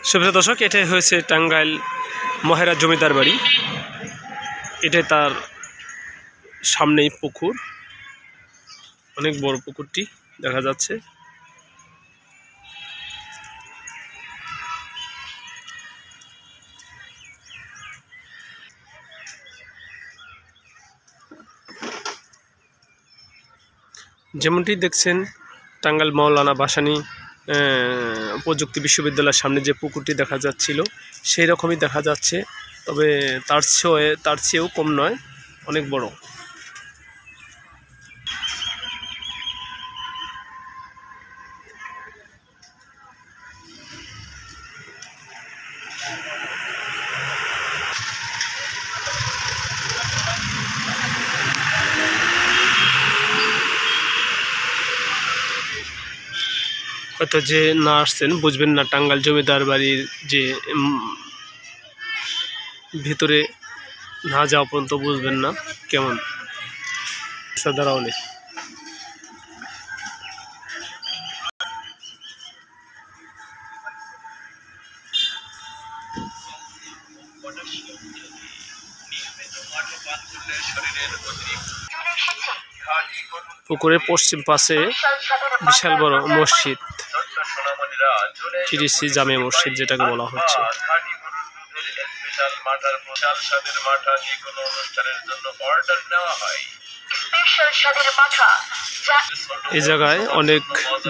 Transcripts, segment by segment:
সুপ্রিয় দর্শক, এটাই হয়েছে টাঙ্গাইল মহেরা জমিদার বাড়ি। এটাই তার সামনেই পুকুর, অনেক বড় পুকুরটি দেখা যাচ্ছে। যেমনটি দেখছেন, টাঙ্গাইল মাওলানা ভাসানী প্রযুক্তি বিশ্ববিদ্যালয়ের সামনে যে পুকুরটি দেখা যাচ্ছিল সেই রকমই দেখা যাচ্ছে, তবে তার চেয়েও কম নয়, অনেক বড়। হয়তো যে না আসছেন বুঝবেন না, টাঙ্গাইল জমিদার বাড়ির যে ভিতরে না যাওয়া পর্যন্ত বুঝবেন না কেমন সাধারণ নেই। পুকুরের পশ্চিম পাশে বিশাল বড় মসজিদ, টিডিসি জামে মসজিদ যেটাকে বলা হচ্ছে। এই জায়গায় অনেক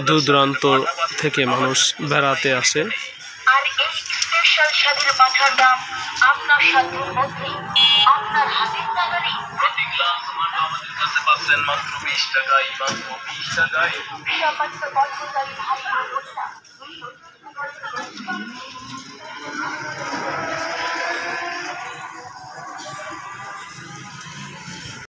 দূর দূরান্ত থেকে মানুষ বেড়াতে আসে। মাত্র 20 টাকায়, মাত্র 20 টাকায়।